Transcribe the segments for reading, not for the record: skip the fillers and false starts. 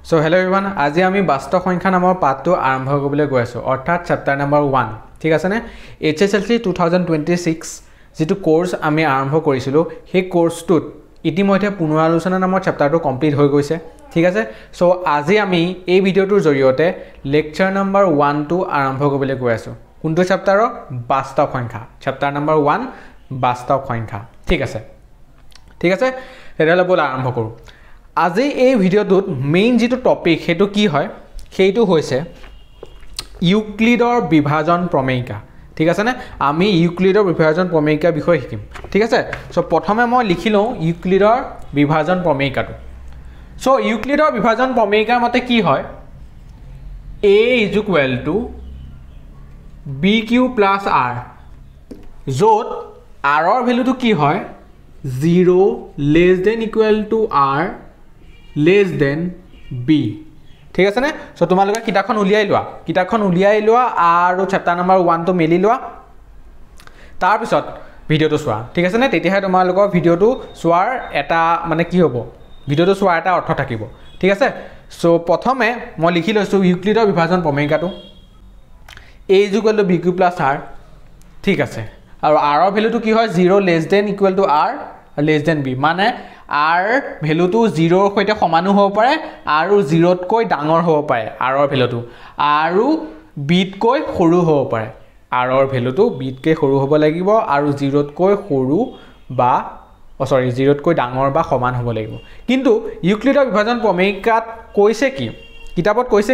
So hello everyone, আজি আমি বাস্তৱ সংখ্যা নামৰ পাঠটো আৰম্ভ কৰিবলৈ গৈ আছো অৰ্থাৎ চেপ্টাৰ নম্বৰ 1 ঠিক আছে নে HSLC 2026 যেটো কোৰ্স আমি আৰম্ভ কৰিছিলো সেই কোৰ্সটোত ইতিমধ্যে পুনৰালোচনা নামৰ চেপ্টাৰটো কমপ্লিট হৈ গৈছে ঠিক আছে সো আজি আমি এই ভিডিওটোৰ জৰিয়তে লেকচাৰ নম্বৰ 1 টো আৰম্ভ কৰিবলৈ গৈ আছো কোনটো চেপ্টাৰৰ বাস্তৱ সংখ্যা চেপ্টাৰ নম্বৰ 1 বাস্তৱ সংখ্যা ঠিক আছে তেতিয়াহ'লে বল আৰম্ভ কৰো আজি এই ভিডিওটোত মেইন যেটো টপিক হেতু কি হয় সেইটো হৈছে ইউক্লিডৰ বিভাজন প্ৰমেয়িকা ঠিক আছে নে আমি ইউক্লিডৰ বিভাজন প্ৰমেয়িকা বিষয় শিকিম ঠিক আছে সো প্ৰথমে মই লিখি লওঁ ইউক্লিডৰ বিভাজন প্ৰমেয়িকাটো সো ইউক্লিডৰ বিভাজন প্ৰমেয়িকাৰ মতে কি হয় a = bq + r যত r ৰ ভ্যালুটো কি হয় 0 <= r less than b ঠিক আছে নে সো তোমালোকে কিতাখন উলিয়াই লোৱা আৰু চেপ্টাৰ নম্বৰ 1 টো মেলি লোৱা তাৰ পিছত ভিডিওটো চোৱা ঠিক আছে নে তেতিয়াহে তোমালোকৰ ভিডিওটো চোৱাৰ এটা মানে কি হ'ব ভিডিওটো চোৱাৰ এটা অৰ্থ থাকিব ঠিক আছে সো প্ৰথমে মই লিখি লৈছো ইউক্লিডৰ বিভাজন প্ৰমেয়িকাটো a = bq + r ঠিক আছে আৰু r ৰ ভ্যালুটো কি হয় 0 <= r less than b মানে r ভ্যালুটো 0 ৰ সৈতে সমানো হ'ব পাৰে আৰু 0 তকৈ ডাঙৰ হ'ব পাৰে r ৰ ভ্যালুটো আৰু b তকৈ সৰু হ'ব পাৰে r ৰ ভ্যালুটো b তকৈ সৰু হ'ব লাগিব আৰু 0 তকৈ সৰু বা 0 তকৈ ডাঙৰ বা সমান হ'ব লাগিব কিন্তু ইউক্লিডৰ বিভাজন প্ৰমেয়িকাত কৈছে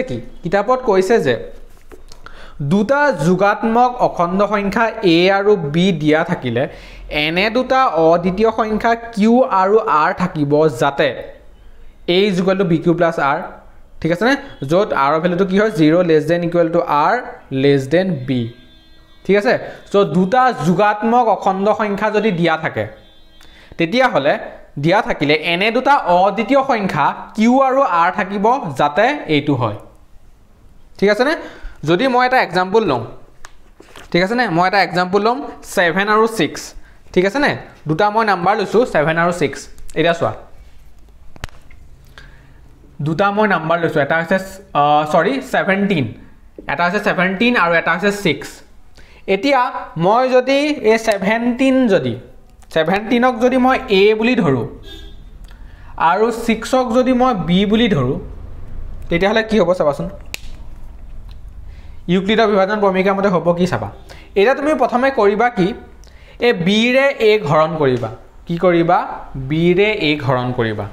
কি কিতাপত কৈছে যে দুটা যোগাত্মক অখণ্ড সংখ্যা a আৰু b দিয়া থাকিলে এনে দুটা অদ্বিতীয় সংখ্যা q আৰু r থাকিব যাতে a = bq + r ঠিক আছে নে যত r ৰ ভ্যালুটো কি হয় 0 <= r less than b ঠিক আছে সো দুটা যোগাত্মক অখণ্ড সংখ্যা যদি দিয়া থাকে তেতিয়া হলে দিয়া থাকিলে এনে দুটা অদ্বিতীয় সংখ্যা q আৰু r থাকিব যাতে এইটো হয় ঠিক আছে নে যদি মই এটা एग्जांपल লম ঠিক আছে নে মই এটা एग्जांपल লম 7 আৰু 6 ঠিক আছে নে দুটা মই নাম্বাৰ লৈছো 7 আৰু 6 এটা চোৱা দুটা মই নাম্বাৰ লৈছো এটা আছে 17 এটা আছে 17 আৰু এটা আছে 6 এতিয়া মই যদি এই 17ক যদি মই a বুলি ধৰো আৰু 6ক যদি মই b বুলি ধৰো তেতিয়া হলে কি হ'ব চাবাচোন ইউক্লিডৰ বিভাজন প্ৰমেয়িকাৰ মতে হ'ব কি চাবা এটা তুমি প্ৰথমে কৰিবা কি এ b ৰে a হৰণ কৰিবা কি কৰিবা b ৰে a হৰণ কৰিবা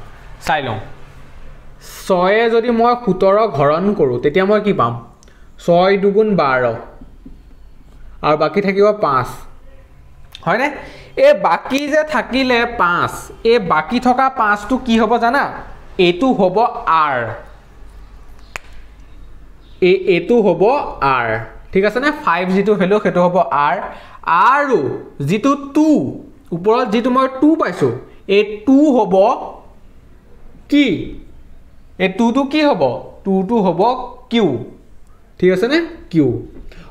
চাই লওঁ 6 যদি মই 17 হৰণ কৰো তেতিয়া মই কি পাম 6 × 2 = 12 আৰু বাকি থাকিব 5 হয়নে এ বাকি যে থাকিলে 5 এ বাকি থকা 5 টো কি হ'ব জানা এটো হ'ব r এটো হ'ব r ঠিক আছে নে 5 যেটো ভ্যালু হেতু হ'ব r আৰু যেটো 2 ওপৰত যেটো মই 2 পাইছো এ 2 হ'ব কি এ 2 টো কি হ'ব 2 টো হ'ব q ঠিক আছে নে q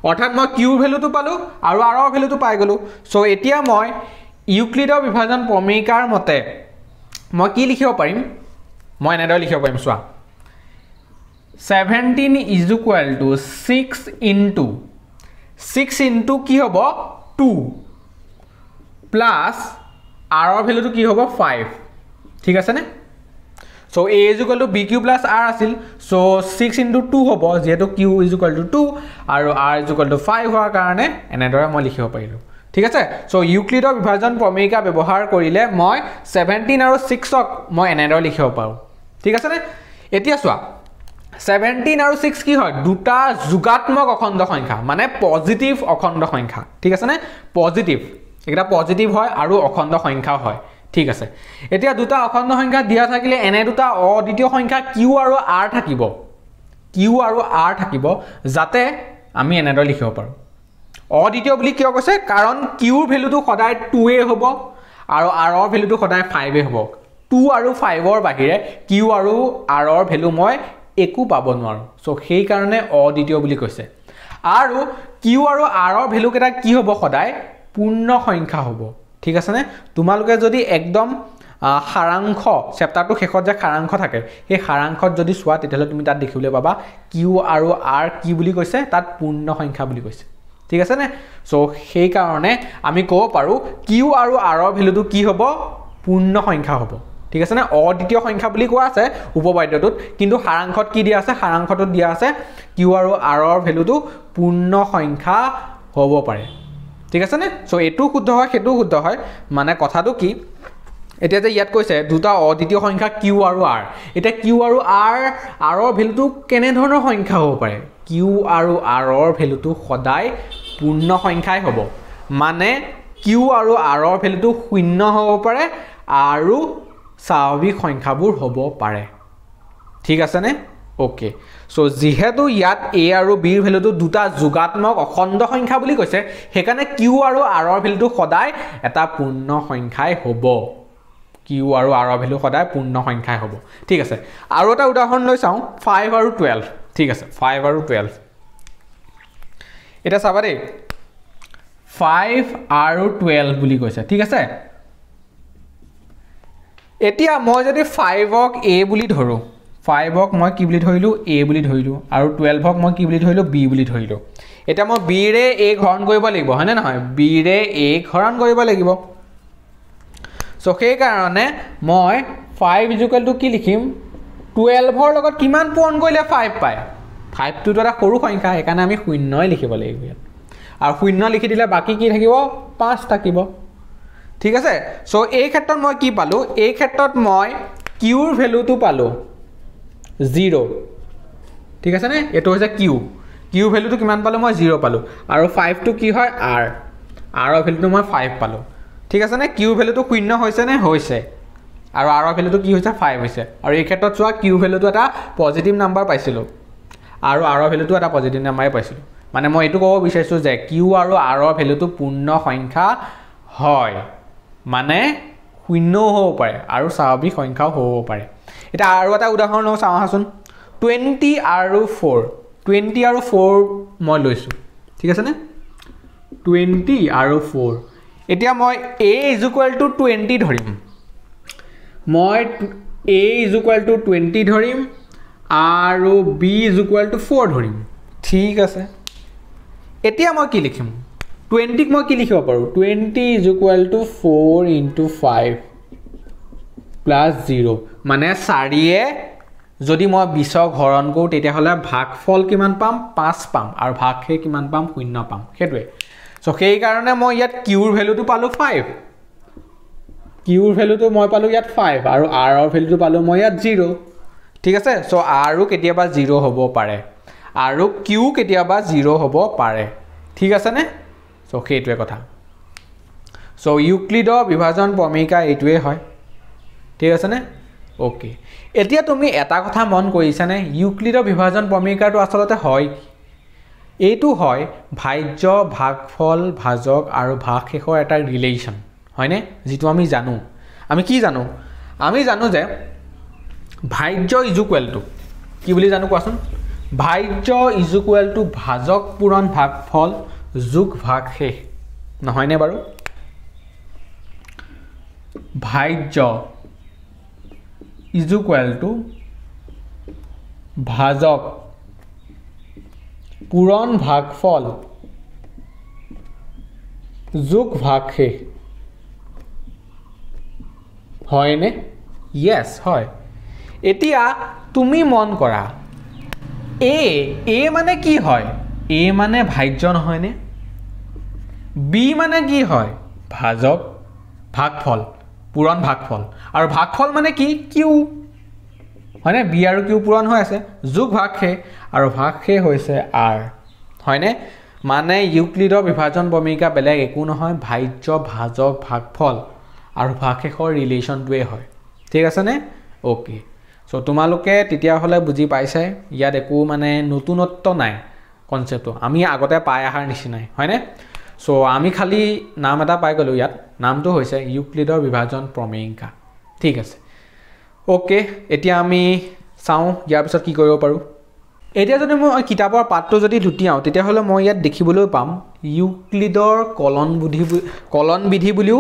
অৰ্থাৎ মই q ভ্যালুটো পালো আৰু r ৰ ভ্যালুটো পাই গলো সো এতিয়া মই ইউক্লিডৰ বিভাজন প্ৰমেয়িকাৰ মতে মই কি লিখিব পাৰিম মই এনেদৰে লিখিব পাৰিম চোৱা 17 = 6 into কি হ'ব 2 প্লাস r ৰ ভ্যালুটো কি হ'ব 5 ঠিক আছে নে সো a = bq + r আছিল সো 6 * 2 হ'ব যেহেতু q = 2 আৰু r = 5 হোৱাৰ কাৰণে এনেদৰে মই লিখিব পাৰিলো ঠিক আছে সো ইউক্লিডৰ বিভাজন প্ৰমেয়িকা ব্যৱহাৰ কৰিলে মই 17 আৰু 6ক মই এনেদৰে লিখিব পাৰো ঠিক আছে নে এতিয়া চোৱা 17 আৰু 6 কি হয় দুটা যোগাত্মক অখণ্ড সংখ্যা মানে পজিটিভ অখণ্ড সংখ্যা ঠিক আছে নে পজিটিভ এটা পজিটিভ হয় আৰু অখণ্ড সংখ্যা হয় ঠিক আছে এতিয়া দুটা অখণ্ড সংখ্যা দিয়া থাকিলে এনে দুটা অদ্বিতীয় সংখ্যা q আৰু r থাকিব যাতে আমি এনেদৰে লিখিব পাৰো অদ্বিতীয় বুলি কিয় কৈছে কাৰণ q ৰ ভ্যালুটো সদায় 2 এ হ'ব আৰু r ৰ ভ্যালুটো সদায় 5 এ হ'ব 2 আৰু 5 ৰ বাহিৰে q আৰু r ৰ ভ্যালু মই একো পাব নোৱাৰো সো সেই কাৰণে অদ্বিতীয় বুলি কৈছে আৰু q আৰু r ৰ ভ্যালু কেটা কি হ'ব সদায় পূৰ্ণ সংখ্যা হ'ব ঠিক আছে নে তোমালোকে যদি একদম সাৰাংশ চেপ্টাৰটো শেষত যে সাৰাংশ থাকে সেই সাৰাংশত যদি চোৱা তেতিয়াহ'লে তুমি তাত দেখিবলৈ পাবা কিউ আৰু আৰ কি বুলি কৈছে তাত পূৰ্ণ সংখ্যা বুলি কৈছে ঠিক আছে নে সো সেই কাৰণে আমি ক'ব পাৰো কিউ আৰু আৰৰ ভ্যালুটো কি হ'ব পূৰ্ণ সংখ্যা হ'ব ঠিক আছে নে অদ্বিতীয় সংখ্যা বুলি কোৱা আছে উপবাদ্যটোত কিন্তু সাৰাংশত কি দিয়া আছে সাৰাংশটোত দিয়া আছে কিউ আৰু আৰৰ ভ্যালুটো পূৰ্ণ সংখ্যা হ'ব পাৰে ঠিক আছে নে সো এটো শুদ্ধ হয় হেতু শুদ্ধ হয় মানে কথাটো কি এতিয়া যে ইয়াত কৈছে দুটা অদ্বিতীয় সংখ্যা কিউ আৰু আৰ এটা কিউ আৰু আৰৰ ভ্যালুটো কেনে ধৰণৰ সংখ্যা হ'ব পাৰে কিউ আৰু আৰৰ ভ্যালুটো সদায় পূৰ্ণ সংখ্যাই হ'ব মানে কিউ আৰু আৰৰ ভ্যালুটো শূন্য হ'ব পাৰে আৰু স্বাভাৱিক সংখ্যাবোৰ হ'ব পাৰে ঠিক আছে নে ওকে সো যেহেতু ইয়াত a আৰু b ৰ ভ্যালুটো দুটা যোগাত্মক অখণ্ড সংখ্যা বুলি কৈছে হেকাৰণে কিউ আৰু আৰৰ ভ্যালুটো সদায় এটা পূৰ্ণ সংখ্যাই হ'ব কিউ আৰু আৰৰ ভ্যালু সদায় পূৰ্ণ সংখ্যাই হ'ব ঠিক আছে আৰু এটা উদাহৰণ লৈ চাও 5 আৰু 12 ঠিক আছে 5 আৰু 12 এটা চাবা দেই 5 আৰু 12 বুলি কৈছে ঠিক আছে এতিয়া মই যদি 5ক a বুলি ধৰো 5ক মই কি বুলি ধৰিলো a বুলি ধৰিলো আৰু 12ক মই কি বুলি ধৰিলো b বুলি ধৰিলো এটা মই b ৰে a হৰণ কৰিব লাগিব হয়নে নহয় b ৰে a হৰণ কৰিব লাগিব সো সেই কাৰণে মই 5 কি লিখিম 12 ৰ লগত কিমান পূৰণ কৰিলে 5 পায় 5 টো এটা সৰু সংখ্যা একাৰণে আমি শূন্যই লিখিব লাগিব আৰু শূন্য লিখি দিলে বাকি কি থাকিব 5 থাকিব ঠিক আছে সো এই ক্ষেত্ৰত মই কি পালো এই ক্ষেত্ৰত মই কিউৰ ভ্যালুটো পালো 0 ঠিক আছে নে এটো হৈছে কিউ ভ্যালুটো কিমান পালো মই 0 পালো আৰু 5 টো কি হয় r ৰ ভ্যালুটো মই 5 পালো ঠিক আছে নে কিউ ভ্যালুটো শূন্য হৈছে নে হৈছে আৰু r ৰ ভ্যালুটো কি হৈছে 5 হৈছে আৰু এই ক্ষেত্ৰত চোৱা কিউ ভ্যালুটো এটা পজিটিভ নাম্বাৰ পাইছিলো আৰু r ৰ ভ্যালুটো এটা পজিটিভ নাম্বাৰে পাইছিলো মানে মই এটো ক'ব বিচাৰিছো যে কিউ আৰু r ৰ ভ্যালুটো পূৰ্ণ সংখ্যা হয় মানে শূন্য হ'ব পাৰে আৰু স্বাভাৱিক সংখ্যাও হ'ব পাৰে এটা আৰু এটা উদাহৰণ লওঁ চাওঁহাচোন 20 আৰু 4 মই লৈছো ঠিক আছে নে 20 আৰু 4 এতিয়া মই a = 20 ধৰিম মই a = 20 ধৰিম আৰু b = 4 ধৰিম ঠিক আছে এতিয়া মই কি লিখিম 20 ক মই কি লিখিব পাৰো 20 = 4 * 5 + 0 মানে 4 এ যদি মই 20ক হৰণ কৰো তেতিয়া হলে ভাগফল কিমান পাম 5 পাম আৰু ভাগহে কিমান পাম 0 পাম হেতুৱে সো সেই কাৰণে মই ইয়াত কিউৰ ভ্যালুটো পালো 5 কিউৰ ভ্যালুটো মই পালো ইয়াত 5 আৰু r ৰ ভ্যালুটো পালো মই ইয়াত 0 ঠিক আছে সো r ও কেতিয়াবা 0 হ'ব পাৰে আৰু কিউ কেতিয়াবা 0 হ'ব পাৰে ঠিক আছে নে সো সেইটোৱে কথা সো ইউক্লিডৰ বিভাজন প্ৰমেয়িকা এইটোৱে হয় ঠিক আছে নে ওকে এতিয়া তুমি এটা কথা মন কৰিছানে ইউক্লিডৰ বিভাজন প্ৰমেয়িকাটো আসলতে হয় এইটো হয় ভাজ্য ভাগফল ভাজক আৰু ভাগশেষৰ এটা ৰিলেশন হয়নে যেটো আমি জানো আমি কি জানো আমি জানো যে ভাজ্য কি বুলি জানো কোৱাচোন ভাজ্য ভাজক পূৰণ ভাগফল যোগ ভাগশেষ নহয়নে বাৰু ভাজ্য ভাজক পূৰণ ভাগফল যোগ ভাগশেষ হয়নে ইয়েস হয় এতিয়া তুমি মন কৰা a মানে কি হয় a মানে ভাজ্য নহয়নে b মানে কি হয় ভাজক ভাগফল পূৰণ ভাগফল আৰু ভাগফল মানে কি কিউ হয়নে b আৰু q পূৰণ হৈ আছে যোগ ভাগশেষ আৰু ভাগশেষ হৈছে r হয়নে মানে ইউক্লিডৰ বিভাজন প্ৰমেয়িকা বেলেগ একো নহয় ভাজ্য ভাজক ভাগফল আৰু ভাগশেষৰ ৰিলেশনটোৱে হয় ঠিক আছে নে ওকে সো তোমালোকে তেতিয়া হলে বুজি পাইছে ইয়াত একো মানে নতুনত্ব নাই কনসেপ্টটো আমি আগতে পাই আহাৰ নিচিনাই হয়নে সো আমি খালি নাম এটা পাই গলো ইয়াত নামটো হৈছে ইউক্লিডৰ বিভাজন প্ৰমেয়িকা ঠিক আছে ওকে এতিয়া আমি চাও ইয়াৰ পিছত কি কৰিব পাৰো এতিয়া যদি মই কিতাপৰ পাঠটো যদি লুটিয়াও তেতিয়া হলে মই ইয়াত দেখিবলৈ পাম ইউক্লিডৰ কলন বিধি বুলিও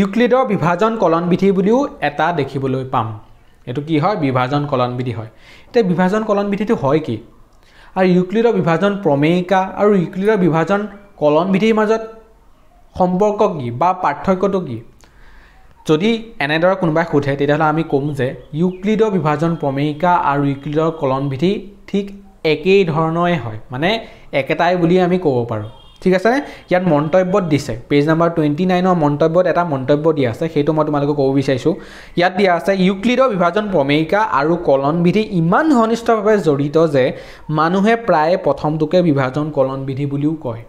ইউক্লিডৰ বিভাজন কলন বিধি বুলিও এটা দেখিবলৈ পাম এটো কি হয় বিভাজন কলন বিধি হয় তে বিভাজন কলন বিধিটো হয় কি আৰু ইউক্লিডৰ বিভাজন প্ৰমেয়িকা আৰু ইউক্লিডৰ বিভাজন কলন বিধিৰ মাজত সম্পৰ্ক কি বা পাৰ্থক্যটো কি যদি এনেদৰে কোনোবাই সোধে তেতিয়াহ'লে আমি কম যে ইউক্লিডৰ বিভাজন প্ৰমেয়িকা আৰু ইউক্লিডৰ কলন বিধি ঠিক একেই ধৰণৰে হয় মানে একেটাই বুলি আমি ক'ব পাৰো ঠিক আছে ইয়াত মন্তব্যত দিছে পেজ নাম্বাৰ 29 ৰ মন্তব্যত এটা মন্তব্য দিয়া আছে সেইটো মই তোমালোকক ক'ব বিচাৰিছো ইয়াত দিয়া আছে ইউক্লিডৰ বিভাজন প্ৰমেয়িকা আৰু কলন বিধি ইমান ঘনিষ্ঠভাৱে জড়িত যে মানুহে প্ৰায় প্ৰথমটোকে বিভাজন কলন বিধি বুলিও কয়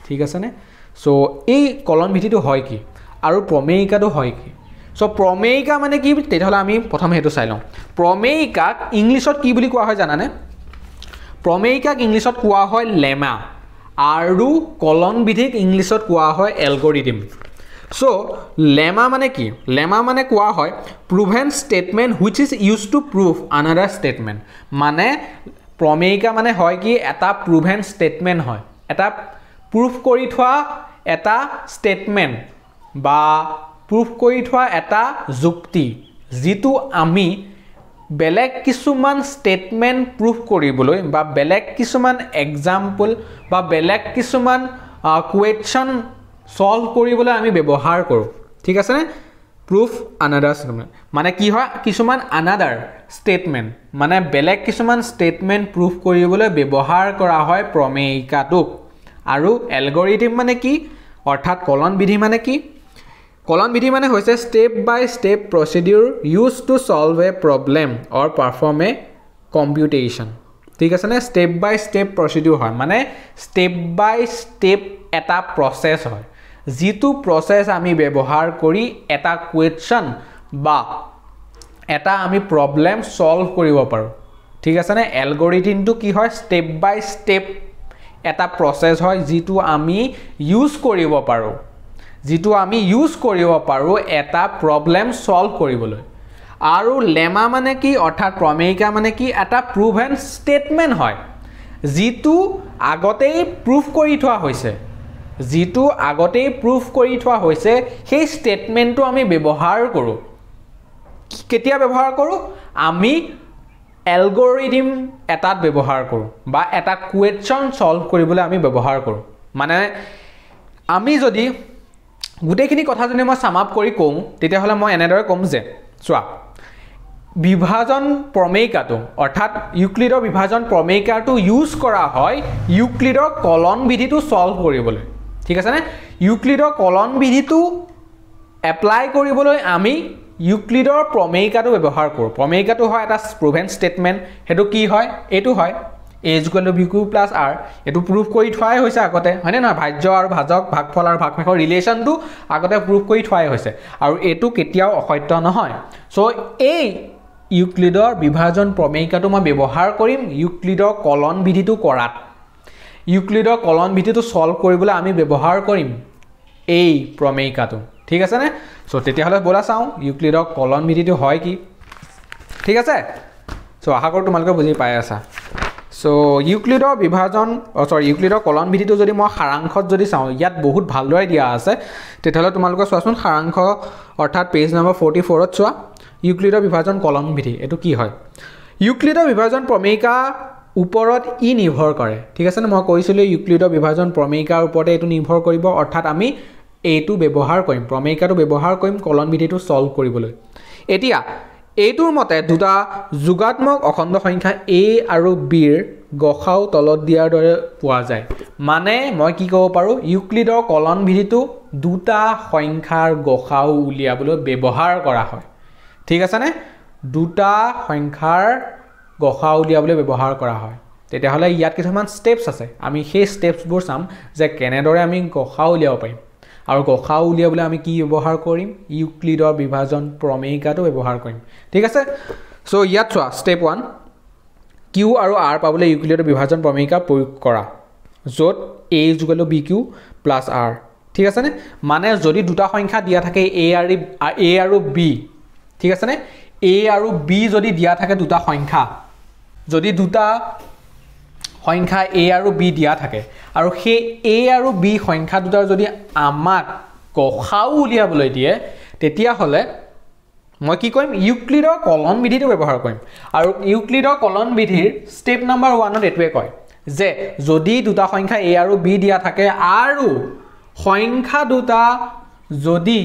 ঠিক আছে নে সো এই কলন বিধিটো হয় কি আৰু প্ৰমেয়িকাটো হয় কি সো প্ৰমেয়িকা মানে কি তেতিয়াহ'লে আমি প্ৰথমে হেতু চাই লওঁ প্ৰমেয়িকাক ইংলিছত কি বুলি কোৱা হয় জানানে প্ৰমেয়িকাক ইংলিছত কোৱা হয় লেমা আৰু কলন বিধিক ইংলিছত কোৱা হয় এলগৰিদম সো লেমা মানে কি লেমা মানে কোৱা হয় proven statement which is used to prove another statement মানে প্ৰমেয়িকা মানে হয় কি এটা proven statement হয় এটা proof কৰি থোৱা এটা statement বা proof কৰি থোৱা এটা যুক্তি যিটো আমি বেলেগ কিছুমান স্টেটমেন্ট প্ৰুফ কৰিবলৈ বা বেলেগ কিছুমান এক্সাম্পল বা বেলেগ কিছুমান কোৱেশ্চন সলভ কৰিবলৈ আমি ব্যৱহাৰ কৰো ঠিক আছে নে প্ৰুফ আনাদাৰ স্টেটমেন্ট মানে কি হয় কিছুমান আনাদাৰ স্টেটমেন্ট মানে বেলেগ কিছুমান স্টেটমেন্ট প্ৰুফ কৰিবলৈ ব্যৱহাৰ কৰা হয় প্ৰমেয়িকাটোক আৰু এলগৰিদম মানে কি অৰ্থাৎ কলন বিধি মানে কি কলন বিধি মানে হৈছে step by step procedure used to solve a problem or perform a computation ঠিক আছে না step by step procedure হয় মানে step by step এটা process হয় যেটো process আমি ব্যৱহাৰ কৰি এটা question বা এটা আমি problem solve কৰিব পাৰো ঠিক আছে না algorithm কি হয় step by step এটা process হয় যেটো আমি ইউজ কৰিব পাৰো যেটো আমি ইউজ কৰিব পাৰো এটা প্ৰবলেম সলভ কৰিবলৈ আৰু লেমা মানে কি অৰ্থাৎ প্ৰমেয়িকা মানে কি এটা proven statement হয় যেটো আগতেই প্ৰুফ কৰি থোৱা হৈছে যেটো আগতেই প্ৰুফ কৰি থোৱা হৈছে সেই স্টেটমেন্টটো আমি ব্যৱহাৰ কৰো কেতিয়া ব্যৱহাৰ কৰো আমি এলগৰিদম এটাত ব্যৱহাৰ কৰো বা এটা কোৱেশ্চন সলভ কৰিবলৈ আমি ব্যৱহাৰ কৰো মানে আমি যদি গুটেখিনি কথা যদি মই সাম আপ কৰি কম তেতিয়াহলে মই এনেদৰে কম যে চোৱা বিভাজন প্ৰমেয়িকাটো অৰ্থাৎ ইউক্লিডৰ বিভাজন প্ৰমেয়িকাটো ইউজ কৰা হয় ইউক্লিডৰ কলন বিধিটো সলভ কৰিবলৈ ঠিক আছে নে ইউক্লিডৰ কলন বিধিটো এপ্লাই কৰিবলৈ আমি ইউক্লিডৰ প্ৰমেয়িকাটো ব্যৱহাৰ কৰো প্ৰমেয়িকাটো হয় এটা proven statement হেতু কি হয় এটো হয় a = b³ + r এটো প্ৰুফ কৰি থোৱাই হৈছে আগতে হয়নে না ভাজ্য আৰু ভাজক ভাগফল আৰু ভাগশেষৰ ৰিলেচনটো আগতে প্ৰুফ কৰি থোৱাই হৈছে আৰু এটো কেতিয়াও অসত্য নহয় সো এই ইউক্লিডৰ বিভাজন প্ৰমেয়িকাটো মই ব্যৱহাৰ কৰিম ইউক্লিডৰ কলন বিধিটো কৰাত ইউক্লিডৰ কলন বিধিটো সলভ কৰিবলৈ আমি ব্যৱহাৰ কৰিম এই প্ৰমেয়িকাটো ঠিক আছে নে সো তেতিয়াহলে বলা চাও ইউক্লিডৰ কলন বিধিটো হয় কি ঠিক আছে সো আশা কৰো তোমালোকে বুজি পাই আছা সো ইউক্লিডৰ বিভাজন ইউক্লিডৰ কলন বিধিটো যদি মই সাৰাংশত যদি চাও ইয়াত বহুত ভালদৰে দিয়া আছে তেতিয়াহলে তোমালোকে চোৱাচোন সাৰাংশ অৰ্থাৎ পেজ নম্বৰ 44 ত চোৱা ইউক্লিডৰ বিভাজন কলন বিধি এটো কি হয় ইউক্লিডৰ বিভাজন প্ৰমেয়িকা ওপৰত ই নিৰ্ভৰ কৰে ঠিক আছে না মই কৈছিলো ইউক্লিডৰ বিভাজন প্ৰমেয়িকাৰ ওপৰতে এটো নিৰ্ভৰ কৰিব অৰ্থাৎ আমি এইটো ব্যৱহাৰ কৰিম প্ৰমেয়িকাটো ব্যৱহাৰ কৰিম কলন বিধিটো সলভ কৰিবলৈ এতিয়া এইটোৰ মতে দুটা যোগাত্মক অখণ্ড সংখ্যা a আৰু b ৰ গসাউ তলত দিয়াৰ দৰে পোৱা যায় মানে মই কি ক'ব পাৰো ইউক্লিডৰ কলন বিধিটো দুটা সংখ্যাৰ গসাউ উলিয়াবলৈ ব্যৱহাৰ কৰা হয় ঠিক আছে নে দুটা সংখ্যাৰ গসাউ উলিয়াবলৈ ব্যৱহাৰ কৰা হয় তেতিয়াহলে ইয়াত কিছুমান স্টেপছ আছে আমি সেই স্টেপছবোৰ চাম যে কেনেদৰে আমি গসাউ উলিয়াব পাৰিম আৰু গসাউ উলিয়াবলৈ আমি কি ব্যৱহাৰ কৰিম ইউক্লিডৰ বিভাজন প্ৰমেয়িকাটো ব্যৱহাৰ কৰিম ঠিক আছে সো ইয়াত চোৱা স্টেপ 1 q আৰু r পাবলৈ ইউক্লিডৰ বিভাজন প্ৰমেয়িকা প্ৰয়োগ কৰা যত a = bq + r ঠিক আছে নে মানে যদি দুটা সংখ্যা দিয়া থাকে a আৰু b ঠিক আছে নে a আৰু b যদি দিয়া থাকে দুটা সংখ্যা যদি দুটা সংখ্যা a আৰু b দিয়া থাকে আৰু সেই a আৰু b সংখ্যা দুটাৰ যদি আমাক গসাউ উলিয়াবলৈ দিয়ে তেতিয়া হলে মই কি কৰিম ইউক্লিডৰ কলন বিধিটো ব্যৱহাৰ কৰিম আৰু ইউক্লিডৰ কলন বিধিৰ স্টেপ নাম্বাৰ 1 ত এটোৱে কয় যে যদি দুটা সংখ্যা a আৰু b দিয়া থাকে আৰু সংখ্যা দুটা যদি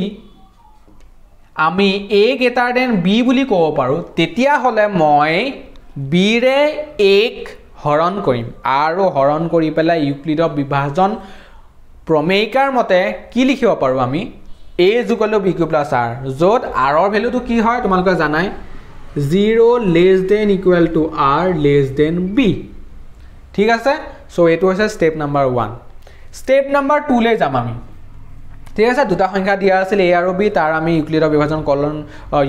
আমি a greater than b বুলি ক'ব পাৰো তেতিয়া হলে মই b ৰে a হৰণ কৰিম আৰু হৰণ কৰি পেলাই ইউক্লিডৰ বিভাজন প্ৰমেয়িকাৰ মতে কি লিখিব পাৰো আমি a = b + r যত r ৰ ভ্যালুটো কি হয় তোমালোকে জানাই 0 less than equal to r less than b ঠিক আছে সো এটো হৈছে স্টেপ নাম্বাৰ 1 স্টেপ নাম্বাৰ 2 লৈ যাম আমি ঠিক আছে দুটা সংখ্যা দিয়া আছিল a আৰু b তাৰ আমি ইউক্লিডৰ বিভাজন কলন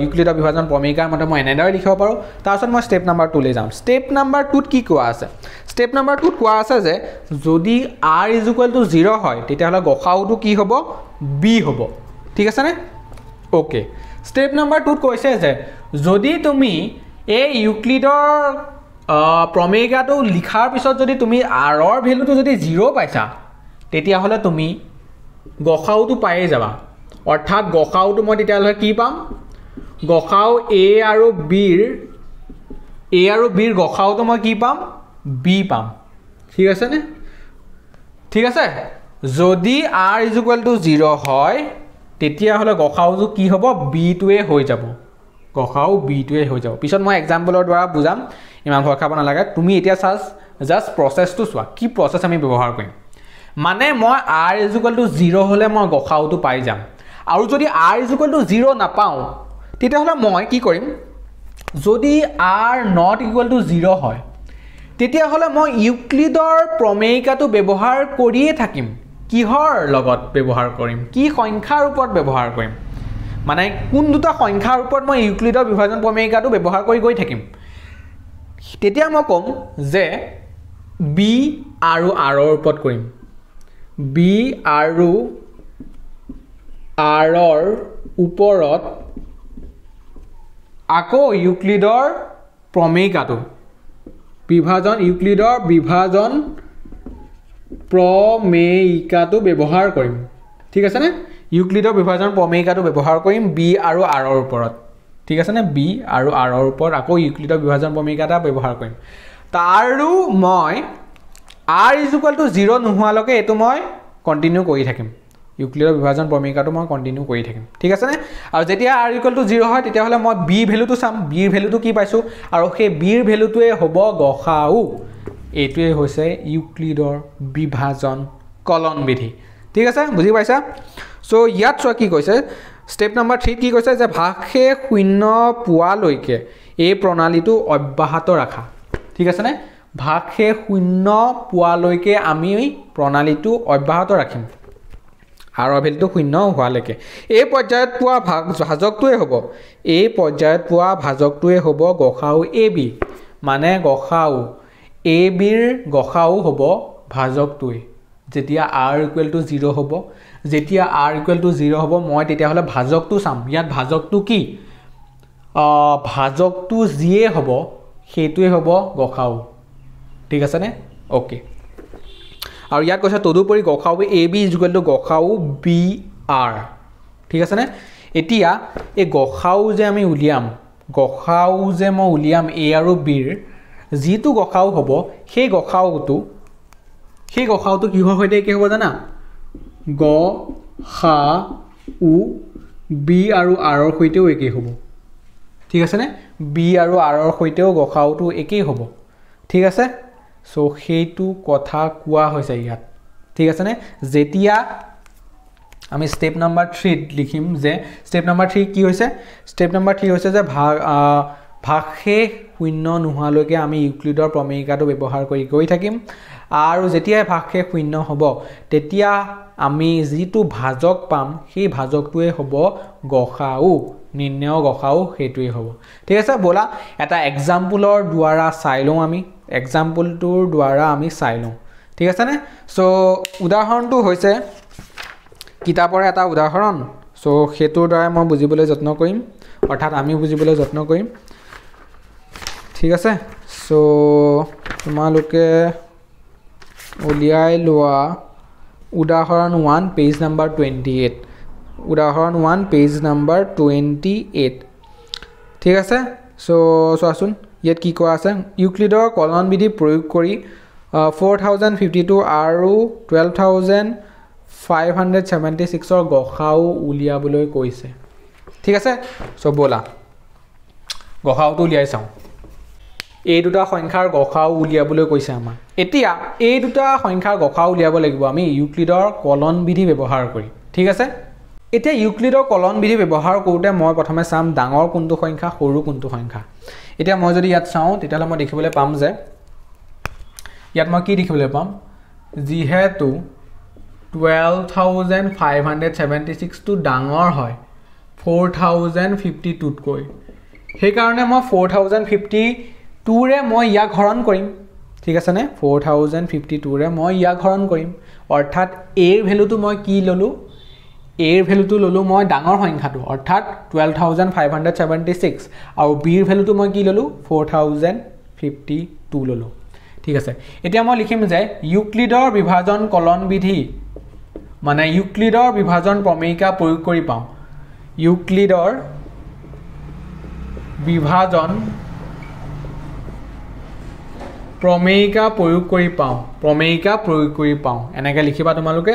ইউক্লিডৰ বিভাজন প্ৰমেয়িকাৰ মতে মই এনেদৰে লিখিব পাৰো তাৰছত মই স্টেপ নাম্বাৰ 2 লৈ যাম স্টেপ নাম্বাৰ 2 ত কি কোৱা আছে স্টেপ নাম্বাৰ 2 ত কোৱা আছে যে যদি r = 0 হয় তেতিয়া হলে গসাউটো কি হ'ব b হ'ব ঠিক আছে নে ওকে স্টেপ নাম্বাৰ 2 ত কৈছে যে যদি তুমি এই ইউক্লিডৰ প্ৰমেয়িকাটো লিখাৰ পিছত যদি তুমি r ৰ ভ্যালুটো যদি 0 পাইছা তেতিয়া হলে তুমি গসাউটো পায়ে যাবা অৰ্থাৎ গসাউটো মই তেতিয়া হলে কি পাম গসাউ a আৰু b ৰ গসাউটো মই কি পাম b পাম ঠিক আছে নে ঠিক আছে যদি r = 0 হয় তেতিয়া হলে গসাউটো কি হ'ব b টোৱে হৈ যাব গসাউ b টোৱে হৈ যাব পিছত মই এক্সাম্পলৰ দ্বাৰা বুজাম ইমান ভয় খাব নালাগে তুমি এতিয়া জাস্ট প্ৰসেসটো চোৱা কি প্ৰসেস আমি ব্যৱহাৰ কৰিম মানে মই r = 0 হলে মই গসাউটো পাই যাম আৰু যদি r = 0 নাপাও তেতিয়া হলে মই কি কৰিম যদি r ≠ 0 হয় তেতিয়া হলে মই ইউক্লিডৰ প্ৰমেয়িকাটো ব্যৱহাৰ কৰিয়ে থাকিম কিহৰ লগত ব্যৱহাৰ কৰিম কি সংখ্যাৰ ওপৰত ব্যৱহাৰ কৰিম মানে কোন দুটা সংখ্যাৰ ওপৰত মই ইউক্লিডৰ বিভাজন প্ৰমেয়িকাটো ব্যৱহাৰ কৰি গৈ থাকিম তেতিয়া মই কম যে b আৰু r ৰ ওপৰত কৰিম b আৰু r ৰ ওপৰত আকৌ ইউক্লিডৰ প্ৰমেয়িকাটো ইউক্লিডৰ বিভাজন প্ৰমেয়িকাটো ব্যৱহাৰ কৰিম ঠিক আছে নে ইউক্লিডৰ বিভাজন প্ৰমেয়িকাটো ব্যৱহাৰ কৰিম b আৰু r ৰ ওপৰত ঠিক আছে নে b আৰু r ৰ ওপৰত আকৌ ইউক্লিডৰ বিভাজন প্ৰমেয়িকাটা ব্যৱহাৰ কৰিম তাৰো মই r = 0 নোহোৱালৈকে এটো মই কন্টিনিউ কৰি থাকিম ইউক্লিডৰ বিভাজন প্ৰমেয়িকাটো মই কন্টিনিউ কৰি থাকিম ঠিক আছে নে আৰু যেতিয়া r = 0 হয় তেতিয়া হলে মই b ভ্যালুটো চাম b ভ্যালুটো কি পাইছো আৰু সেই b ৰ ভ্যালুটোৱে হ'ব গসাউ এটোৱে হৈছে ইউক্লিডৰ বিভাজন কলন বিধি ঠিক আছে বুজি পাইছা সো ইয়াত চোৱা কি কৈছে স্টেপ নাম্বাৰ 3 কি কৈছে যে ভাগশে শূন্য পোৱালৈকে এই প্ৰণালীটো অব্যাহত ৰাখা ঠিক আছে নে ভাগশে শূন্য পোৱালৈকে আমি প্ৰণালীটো অব্যাহত ৰাখিম r ৰ ভ্যালুটো শূন্য হোৱালৈকে এই পৰ্যায়ত পোৱা ভাজকটোৱে হ'ব এই পৰ্যায়ত পোৱা ভাজকটোৱে হ'ব গসাউ ab মানে গসাউ ab ৰ গসাউ হ'ব ভাজকটোৱে যেতিয়া r = 0 হ'ব যেতিয়া r = 0 হ'ব মই তেতিয়া হলে ভাজকটো চাম ইয়াত ভাজকটো কি ভাজকটো যিয়ে হ'ব সেইটোৱে হ'ব গসাউ ঠিক আছে নে ওকে আৰু ইয়াত কৈছে তদুপৰি গসাউ ab = গসাউ br ঠিক আছে নে এতিয়া এই গসাউ যে আমি উলিয়াম গসাউ যে মই উলিয়াম a আৰু b ৰ যিটো গসাউ হ'ব সেই গসাউটো কিহৰ সৈতে কি হ'ব জানা গ খা উ b আৰু r ৰ সৈতেও একেই হ'ব ঠিক আছে নে b আৰু r ৰ সৈতেও গসাউটো একেই হ'ব ঠিক আছে সো সেইটো কথা কোৱা হৈছে ইয়াত ঠিক আছে নে যেতিয়া আমি স্টেপ নাম্বাৰ 3 লিখিম যে স্টেপ নাম্বাৰ 3 কি হৈছে স্টেপ নাম্বাৰ 3 হৈছে যে ভাগশে শূন্য নোহোৱালৈকে আমি ইউক্লিডৰ প্ৰমেয়িকাটো ব্যৱহাৰ কৰি গৈ থাকিম আৰু যেতিয়া ভাগশে শূন্য হ'ব তেতিয়া আমি যিটো ভাজক পাম সেই ভাজকটোৱে হ'ব গসাউ নিৰ্ণয় গসাউ সেইটোৱে হ'ব ঠিক আছে বলা এটা এক্সাম্পলৰ দ্বাৰা চাই লওঁ আমি এক্সাম্পলটোৰ দ্বাৰা আমি চাই লওঁ ঠিক আছে নে সো উদাহৰণটো হৈছে কিতাপৰ এটা উদাহৰণ সো হেতুৰ দ্বাৰা মই বুজিবলৈ যত্ন কৰিম অৰ্থাৎ আমি বুজিবলৈ যত্ন কৰিম ঠিক আছে সো তোমালোকে উলিয়াই লোৱা উদাহৰণ 1 পেজ নাম্বাৰ 28 উদাহৰণ 1 পেজ নাম্বাৰ 28 ঠিক আছে সো চোৱাচোন ইয়াত কি কোৱা আছে ইউক্লিডৰ কলন বিধি প্ৰয়োগ কৰি 4052 আৰু 12576 ৰ গসাউ উলিয়াবলৈ কৈছে ঠিক আছে সো বলা গসাউটো উলিয়াই চাওঁ এই দুটা সংখ্যাৰ গসাউ উলিয়াবলৈ কৈছে আমাৰ এতিয়া এই দুটা সংখ্যাৰ গসাউ উলিয়াব লাগিব আমি ইউক্লিডৰ কলন বিধি ব্যৱহাৰ কৰি ঠিক আছে এতিয়া ইউক্লিডৰ কলন বিধি ব্যৱহাৰ কৰোঁতে মই প্ৰথমে চাম ডাঙৰ কোনটো সংখ্যা সৰু কোনটো সংখ্যা এতিয়া মই যদি ইয়াত চাওঁ তেতিয়াহ'লে মই দেখিবলৈ পাম যে ইয়াত মই কি দেখিবলৈ পাম যিহেতু 12576 টো ডাঙৰ হয় 4052 তকৈ সেইকাৰণে মই 4052 ৰে মই ইয়াক হৰণ কৰিম ঠিক আছে নে 4052 ৰে মই ইয়াক হৰণ কৰিম অৰ্থাৎ a ৰ ভ্যালুটো মই কি ললো a ৰ ভ্যালুটো ললো মই ডাঙৰ সংখ্যাটো অৰ্থাৎ 12576 আৰু b ৰ ভ্যালুটো মই কি ললো 4052 ললো ঠিক আছে এতিয়া মই লিখিম যে ইউক্লিডৰ বিভাজন কলন বিধি মানে ইউক্লিডৰ বিভাজন প্ৰমেয়িকা প্ৰয়োগ কৰি পাওঁ ইউক্লিডৰ বিভাজন প্ৰমেয়িকা প্ৰয়োগ কৰি পাওঁ এনেকৈ লিখিবা তোমালোকে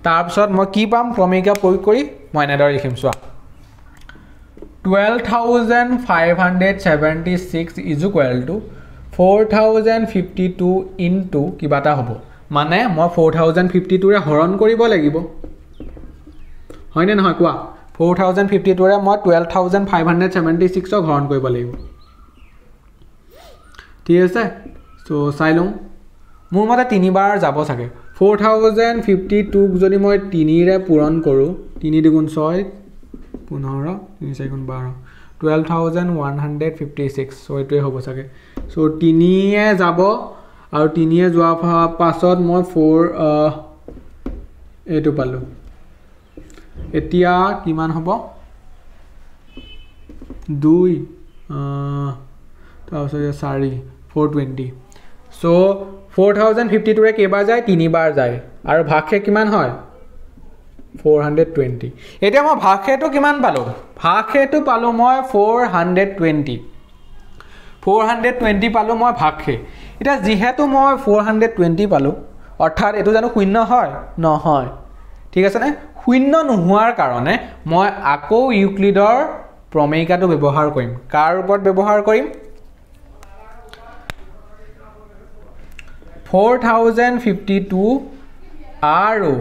তাৰ পিছত মই কি পাম প্ৰমেয়িকা প্ৰয়োগ কৰি মই এনেদৰে লিখিম চোৱা 12576 is equal to 4052 into কিবা এটা হ'ব মানে মই 4052 ৰে হৰণ কৰিব লাগিব হয় নে নহয় কোৱা 4052 ৰে মই 12576 ক হৰণ কৰিব লাগিব ঠিক আছে সো চাই লওঁ মোৰ মতে তিনিবাৰ যাব চাগে 4052 ক যদি মই 3 ৰে পূৰণ কৰো 3 দুগুণ 6 15 3 4 গুণ 12 12156 সো এটোৱে হ'ব চাগে সো 3 এ যাব আৰু 3 এ যোৱা পাছত মই 4 এটো পালো এতিয়া কিমান হ'ব 2 তাৰপিছত 4 420 সো 4052 ৰে কেইবাৰ যায় তিনিবাৰ যায় আৰু ভাগশেষ কিমান হয় 420 এতিয়া মই ভাগশেষটো কিমান পালো ভাগশেষটো পালো মই 420 পালো মই ভাগশেষ এটা যেহেতু মই 420 পালো অৰ্থাৎ এটো জানো শূন্য হয় নহয় ঠিক আছে নে শূন্য নোহোৱাৰ কাৰণে মই আকৌ ইউক্লিডৰ প্ৰমেয়িকাটো ব্যৱহাৰ কৰিম কাৰ ওপৰত ব্যৱহাৰ কৰিম 4052 আৰু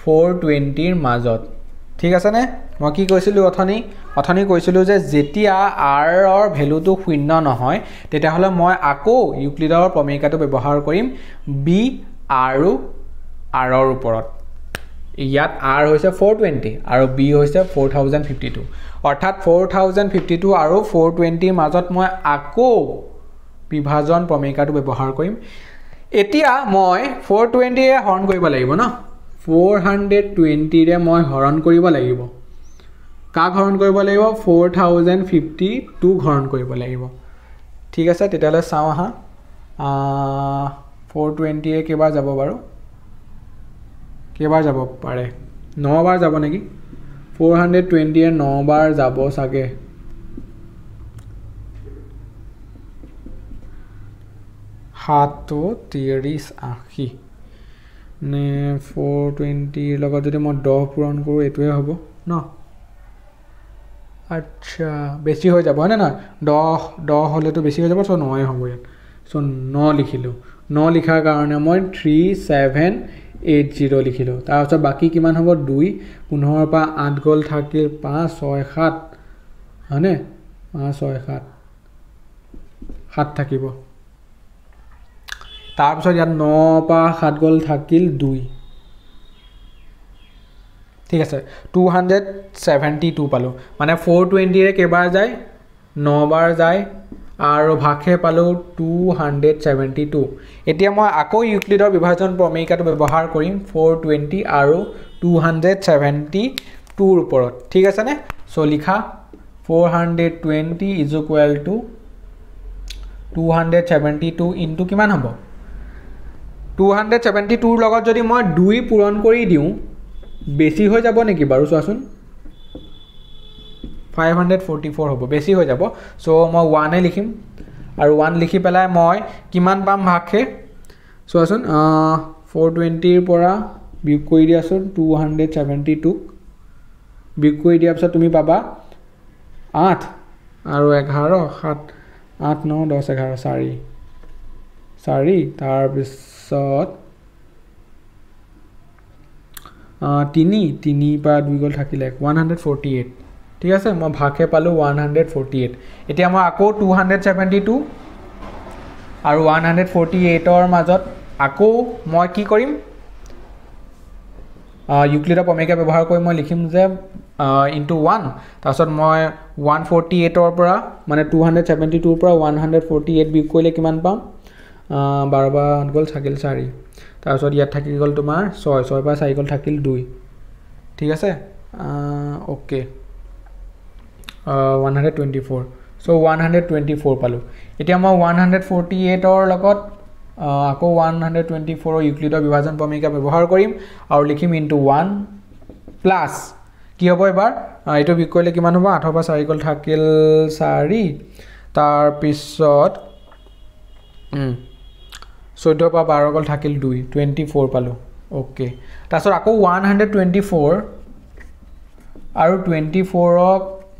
420 ৰ মাজত ঠিক আছে নে মই কি কৈছিলো অথনি কৈছিলো যে যেতিয়া r ৰ ভ্যালুটো শূন্য নহয় তেতিয়া হলে মই আকৌ ইউক্লিডৰ প্ৰমেয়িকাটো ব্যৱহাৰ কৰিম b আৰু r ৰ ওপৰত ইয়াত r হৈছে 420 আৰু b হৈছে 4052 অৰ্থাৎ 4052 আৰু 420 ৰ মাজত মই আকৌ বিভাজন প্ৰমেয়িকাটো ব্যৱহাৰ কৰিম এতিয়া মই 420 ৰে হৰণ কৰিব লাগিব ন 420 ৰে মই হৰণ কৰিব লাগিব কাক হৰণ কৰিব লাগিব 4052 হৰণ কৰিব লাগিব ঠিক আছে তেতিয়ালে চাও আহা 420 ৰে কেবাৰ যাব বাৰু কেবাৰ যাব পাৰে 9 বাৰ যাব নেকি 420 ৰে 9 বাৰ যাব সাগে 730 নে 420 লগত যদি মই 10 পূৰণ কৰো এটোৱে হ'ব ন আচ্ছা বেছি হৈ যাব না 10 হলে তো বেছি হৈ যাব সো 9 হ'ব ইয়াত সো 9 লিখিলো 9 লিখাৰ কাৰণে মই 3780 লিখিলো তাৰ পিছত বাকি কিমান হ'ব 2 15 পৰা 8 গল থাকিল 5 6 7 হনে 5 6 7 7 থাকিব তাৰ পিছত ইয়াত 9 পৰা 7 গল থাকিল 2 ঠিক আছে 272 পালো মানে 420 ৰে কেবাৰ যায় 9 বাৰ যায় আৰু ভাগশেষ পালো 272 এতিয়া মই আকৌ ইউক্লিডৰ বিভাজন প্ৰমেয়িকাটো ব্যৱহাৰ কৰিম 420 আৰু 272 ৰ ওপৰত ঠিক আছে নে সো লিখা 420 is equal to 272 into কিমান হ'ব 272 ৰ লগত যদি মই 2 পূৰণ কৰি দিও বেছি হৈ যাব নেকি বাৰু চোৱাচোন 544 হ'ব বেছি হৈ যাব সো মই 1 এ লিখিম আৰু 1 লিখি পেলাই মই কিমান পাম ভাগহে চোৱাচোন 420 ৰ পৰা বিয়োগ কৰি দিয়াচোন 272 বিয়োগ কৰি দিয়াৰ পিছত তুমি পাবা 8 আৰু 11 7 8 9 10 11 4 তাৰ পিছত 3 পৰা 2 গল থাকিলে 148 ঠিক আছে মই ভাগহে পালো 148 এতিয়া মই আকৌ 272 আৰু 148 ৰ মাজত আকৌ মই কি কৰিম ইউক্লিডৰ প্ৰমেয়িকা ব্যৱহাৰ কৰি মই লিখিম যে ইনটু 1 তাৰপিছত মই 148 ৰ পৰা মানে 272 ৰ পৰা 148 বিয়োগ কৰিলে কিমান পাম 12 বা গল থাকিল 4 তাৰপিছত ইয়াত থাকি গল তোমাৰ 6 পৰা 4 গল থাকিল 2 ঠিক আছে ওকে 124 সো 124 পালো এতিয়া মই 148 ৰ লগত আকৌ 124 ৰ ইউক্লিডৰ বিভাজন প্ৰমেয়িকা ব্যৱহাৰ কৰিম আৰু লিখিম ইনটু 1 প্লাস কি হ'ব এবাৰ এটো বিয়োগ কৰিলে কিমান হ'ব 8 পৰা 4 গল থাকিল 4 তাৰ পিছত 14 পৰা 12 গল থাকিল 2 24 পালো ওকে তাৰপিছত আকৌ 124 আৰু 24 ৰ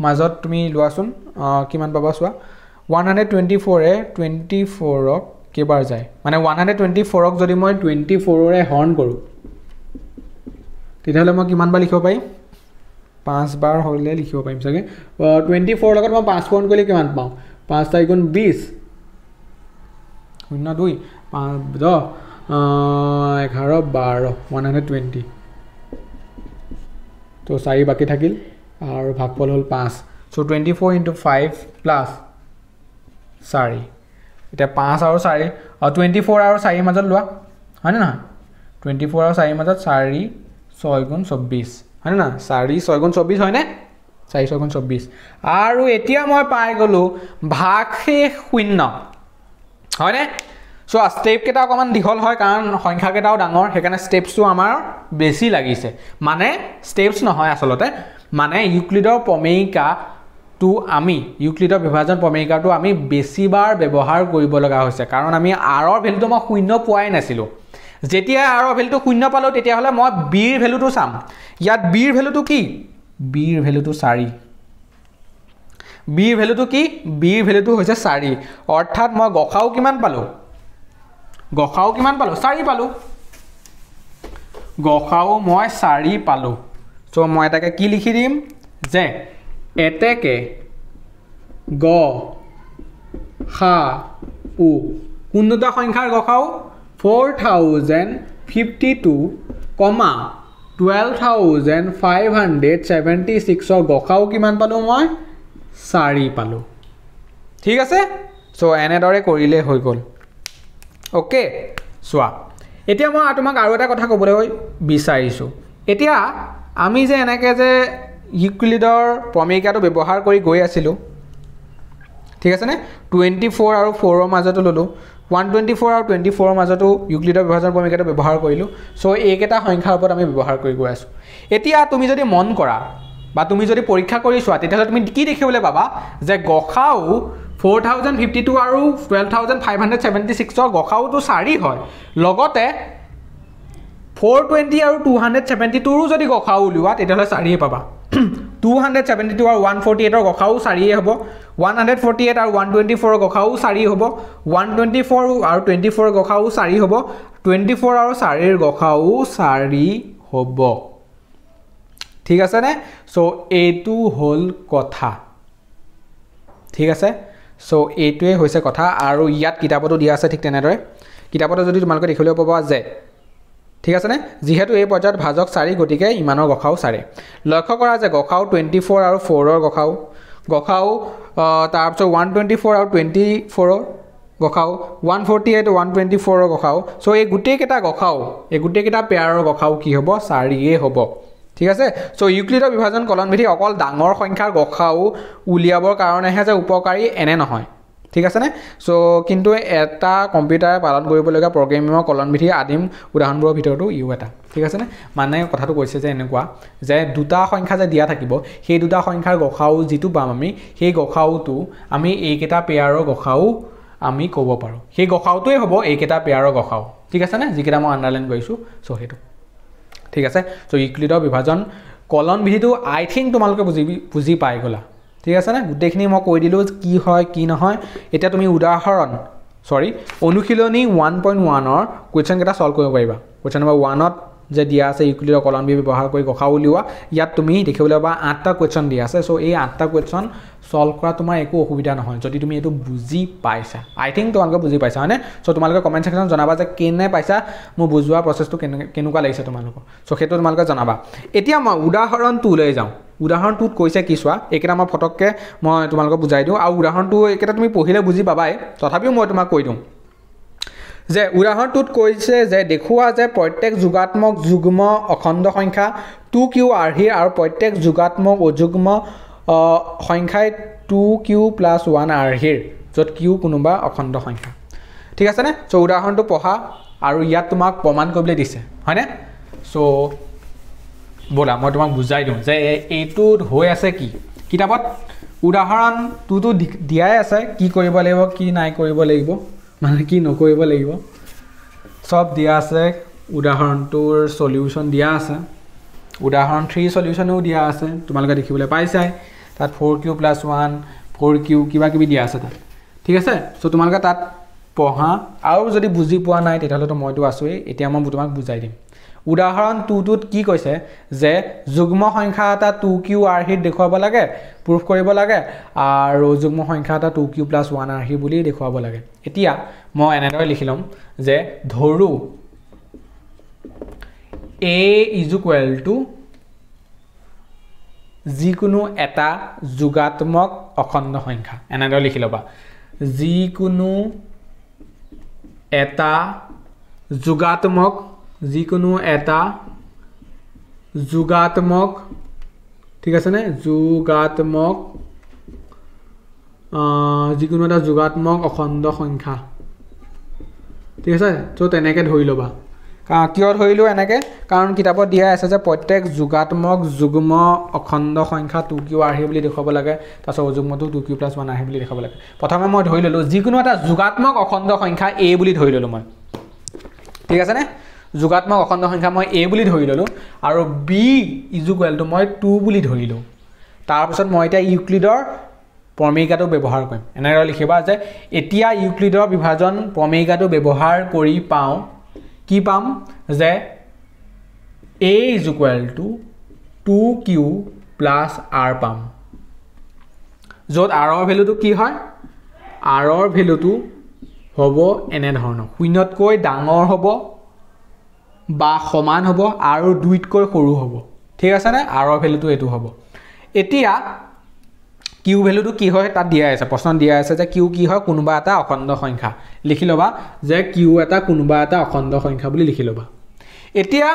মাজত তুমি লোৱাচোন কিমান পাবা চোৱা 124 এ 24 ক কেবাৰ যায় মানে 124 ক যদি মই 24 ৰে হৰণ কৰো তেতিয়াহলে মই কিমান বাৰ লিখিব পাৰিম 5 বাৰ হলে লিখিব পাৰিম সগে 24 লগত মই 5 হৰণ কৰিলে কিমান পাওঁ 5 * 4 = 20 0 2 5 10 11 12 120 তো 4 বাকি থাকিল আৰু ভাগফল হল 5 সো 24 * 5 প্লাস 4 এটা 5 আৰু 4 24 আৰু 4 মাজত লোৱা হয় না 24 আৰু 4 মাজত 4 6 * 24 হয় না 4 6 * 24 হয় নে 4 6 * 24 আৰু এতিয়া মই পাই গলো ভাগহে 0 হয় নে সো স্টেপ কেটা অকমান দীঘল হয় কাৰণ সংখ্যা কেটাও ডাঙৰ হেকাৰণে স্টেপসটো আমাৰ বেছি লাগিছে মানে স্টেপস নহয় আসলতে মানে ইউক্লিডৰ প্ৰমেয়িকা টু আমি ইউক্লিডৰ বিভাজন প্ৰমেয়িকাটো আমি বেছিবাৰ ব্যৱহাৰ কৰিব লগা হৈছে কাৰণ আমি r ৰ ভ্যালুটো মই 0 পোৱাই নাছিলো যেতিয়া r ৰ ভ্যালুটো 0 পালো তেতিয়া হলে মই b ৰ ভ্যালুটো চাম ইয়াত b ৰ ভ্যালুটো কি b ৰ ভ্যালুটো 4 b ৰ ভ্যালুটো কি b ৰ ভ্যালুটো হৈছে 4 অৰ্থাৎ মই গখাও কিমান পালো 4 পালো গখাও মই 4 পালো সো মই এটাকে কি লিখি দিম যে এতেকে গ খা উ কোনটা সংখ্যাৰ গখাও 4052, 12576 ৰ গখাও কিমান পালো মই 4 পালো ঠিক আছে সো এনেদৰে কৰিলে হৈ গল ওকে সোৱা এতিয়া মই তোমাক আৰু এটা কথা ক'বলৈ বিচাৰিছো এতিয়া আমি যে এনেকে যে ইউক্লিডৰ প্ৰমেয়িকাটো ব্যৱহাৰ কৰি গৈ আছিলো ঠিক আছে নে 24 আৰু 4 ৰ মাজতো ললো 124 আৰু 24 ৰ মাজতো ইউক্লিডৰ বিভাজন প্ৰমেয়িকাটো ব্যৱহাৰ কৰিলো সো এইকেটা সংখ্যাৰ ওপৰত আমি ব্যৱহাৰ কৰি গৈ আছো এতিয়া তুমি যদি মন কৰা বা তুমি যদি পৰীক্ষা কৰি চোৱা তেতিয়াহলে তুমি কি দেখিবলৈ পাবা যে গখাও 4052 আৰু 12576 ৰ গখাওটো 4 হয় লগতে 420 আৰু 272 ৰো যদি গখাও উলিওৱা তেতিয়াহলে 4 পাবা 272 আৰু 148 ৰ গখাও 4 হ'ব 148 আৰু 124 ৰ গখাও 4 হ'ব 124 আৰু 24 ৰ গখাও 4 হ'ব 24 আৰু 4 ৰ গখাও 4 হ'ব ঠিক আছে নে সো এইটো হল কথা ঠিক আছে সো এইটোৱে হৈছে কথা আৰু ইয়াত কিতাপটো দিয়া আছে ঠিক তেনেদৰে কিতাপটো যদি তোমালোকে দেখিবলৈ পাবা যে ঠিক আছে নে যেহেতু এই পৰ্যায়ত ভাজক 4 গতিকে ইমানৰ গখাও 4 লক্ষ্য কৰা যে গখাও 24 আৰু 4 ৰ গখাও তাৰ পিছত 124 আৰু 24 ৰ গখাও 148 124 ৰ গখাও সো এই গুটেই কেটা গখাও এই গুটেই কেটা পেয়াৰৰ গখাও কি হ'ব 4 হ'ব ঠিক আছে সো ইউক্লিডৰ বিভাজন কলন বিধি অকল ডাঙৰ সংখ্যাৰ গখাও উলিয়াবৰ কাৰণেহে যে উপকাৰী এনে নহয় ঠিক আছে নে সো কিন্তু এটা কম্পিউটাৰে পালন কৰিবলগীয়া প্ৰগ্ৰেমিঙৰ কলনবিধি আদিম উদাহৰণবোৰৰ ভিতৰতো ইউ এটা ঠিক আছে নে মানে কথাটো কৈছে যে এনেকুৱা যে দুটা সংখ্যা যে দিয়া থাকিব সেই দুটা সংখ্যাৰ গসাউ যিটো পাম আমি সেই গসাউটো আমি এইকেইটা পেয়াৰৰ গসাউ আমি ক'ব পাৰো সেই গসাউটোই হ'ব এইকেইটা পেয়াৰৰ গসাউ ঠিক আছে নে যিকেইটা মই আন্ডাৰলাইন কৰিছো সো হেতু ঠিক আছে সো ইউক্লিডৰ বিভাজন কলন বিধিটো আই থিংক তোমালোকে বুজি পাই গলা ঠিক আছে না গুটেখিনি মই কৈ দিলো কি হয় কি নহয় এটা তুমি উদাহৰণ সৰি অনুশীলনী 1.1 ৰ কোৱেশ্চন কেটা সলভ কৰিব পাৰিবা কোৱেশ্চন নম্বৰ 1 ত যে দিয়া আছে ইউক্লিডৰ কলন বিধি ব্যৱহাৰ কৰি গসা উলিওৱা ইয়াত তুমি দেখিবলৈ পাবা 8টা কোৱেশ্চন দিয়া আছে সো এই 8টা কোৱেশ্চন সলভ কৰা তোমাৰ একো অসুবিধা নহয় যদি তুমি এটো বুজি পাইছা আই থিংক তোমালোকে বুজি পাইছা হয়নে সো তোমালোকে কমেন্ট সেকশনত জনাবা যে কেনে পাইছা মই বুজোৱা প্ৰসেসটো কেনেকুৱা লাগিছে তোমালোকৰ সো হেতু তোমালোকে জনাবা এতিয়া মই উদাহৰণ 2 লৈ যাওঁ উদাহৰণ 2ত কৈছে কি চোৱা একেটা মই ফটককে মই তোমালোকক বুজাই দিওঁ আৰু উদাহৰণটো একেটা তুমি পঢ়িলে বুজি পাবাই তথাপিও মই তোমাক কৈ দিওঁ যে উদাহৰণটোত কৈছে যে দেখুৱা যে প্ৰত্যেক যোগাত্মক যুগ্ম অখণ্ড সংখ্যা 2q আৰ্হি আৰু প্ৰত্যেক যোগাত্মক অযুগ্ম সংখ্যাই 2q + 1 আৰ্হিৰ য'ত q কোনোবা অখণ্ড সংখ্যা ঠিক আছে নে সো উদাহৰণটো পঢ়া আৰু ইয়াত তোমাক প্ৰমাণ কৰিবলৈ দিছে হয়নে সো বলা মই তোমাক বুজাই দিওঁ যে এইটো হৈ আছে কি কিতাপত উদাহৰণ 2টো দিয়াই আছে কি কৰিব লাগিব কি নাই কৰিব লাগিব মানে কি নকৰিব লাগিব সব দিয়া আছে উদাহৰণটোৰ সলিউশন দিয়া আছে উদাহৰণ 3 সলিউশনও দিয়া আছে তোমালোকে দেখিবলৈ পাইছাই তাত 4q + 1 4q কিবা কিবি দিয়া আছে তাত ঠিক আছে সো তোমালোকে তাত পঢ়া আৰু যদি বুজি পোৱা নাই তেতিয়াহ'লে তো মইতো আছোই এতিয়া মই তোমাক বুজাই দিম উদাহৰণ 2টোত কি কৈছে যে যুগ্ম সংখ্যা এটা 2q আৰ্হিত দেখুৱাব লাগে প্ৰুফ কৰিব লাগে আৰু যুগ্ম সংখ্যা এটা 2q + 1 আৰ্হি বুলি দেখুৱাব লাগে এতিয়া মই এনেদৰে লিখিলম যে ধৰু a = যিকোনো এটা যোগাত্মক অখণ্ড সংখ্যা এনেদৰে লিখি লবা যিকোনো এটা যোগাত্মক যিকোনো এটা যোগাত্মক ঠিক আছে নে যোগাত্মক যিকোনো এটা যোগাত্মক অখণ্ড সংখ্যা ঠিক আছে তো তেনেকে ধৰি লবা কিয় ধৰিলো এনেকে কাৰণ কিতাপত দিয়া আছে যে প্ৰত্যেক যোগাত্মক যুগ্ম অখণ্ড সংখ্যা 2q আৰ্হি বুলি দেখুৱাব লাগে তাৰছত অযুগ্মটো 2q + 1 আৰ্হি বুলি দেখাব লাগে প্ৰথমে মই ধৰি ললো যিকোনো এটা যোগাত্মক অখণ্ড সংখ্যা a বুলি ধৰি ললো মই ঠিক আছে নে যোগাত্মক অখণ্ড সংখ্যা মই a বুলি ধৰি ললো আৰু b = মই 2 বুলি ধৰিলো তাৰ পিছত মই এটা ইউক্লিডৰ প্ৰমেয়িকাটো ব্যৱহাৰ কৰিম এনেদৰে লিখিবা যে এতিয়া ইউক্লিডৰ বিভাজন প্ৰমেয়িকাটো ব্যৱহাৰ কৰি পাওঁ কি পাম যে a = 2q + r পাম য'ত r ৰ ভ্যালুটো কি হয় r ৰ ভ্যালুটো হ'ব এনে ধৰণৰ শূন্যতকৈ ডাঙৰ হ'ব বা সমান হ'ব আৰু 2তকৈ সৰু হ'ব ঠিক আছে নে r ৰ ভ্যালুটো এটো হ'ব এতিয়া q ভ্যালুটো কি হয় তাত দিয়া আছে প্ৰশ্ন দিয়া আছে যে q কি হয় কোনোবা এটা অখণ্ড সংখ্যা লিখি লবা যে q এটা কোনোবা এটা অখণ্ড সংখ্যা বুলি লিখি লবা এতিয়া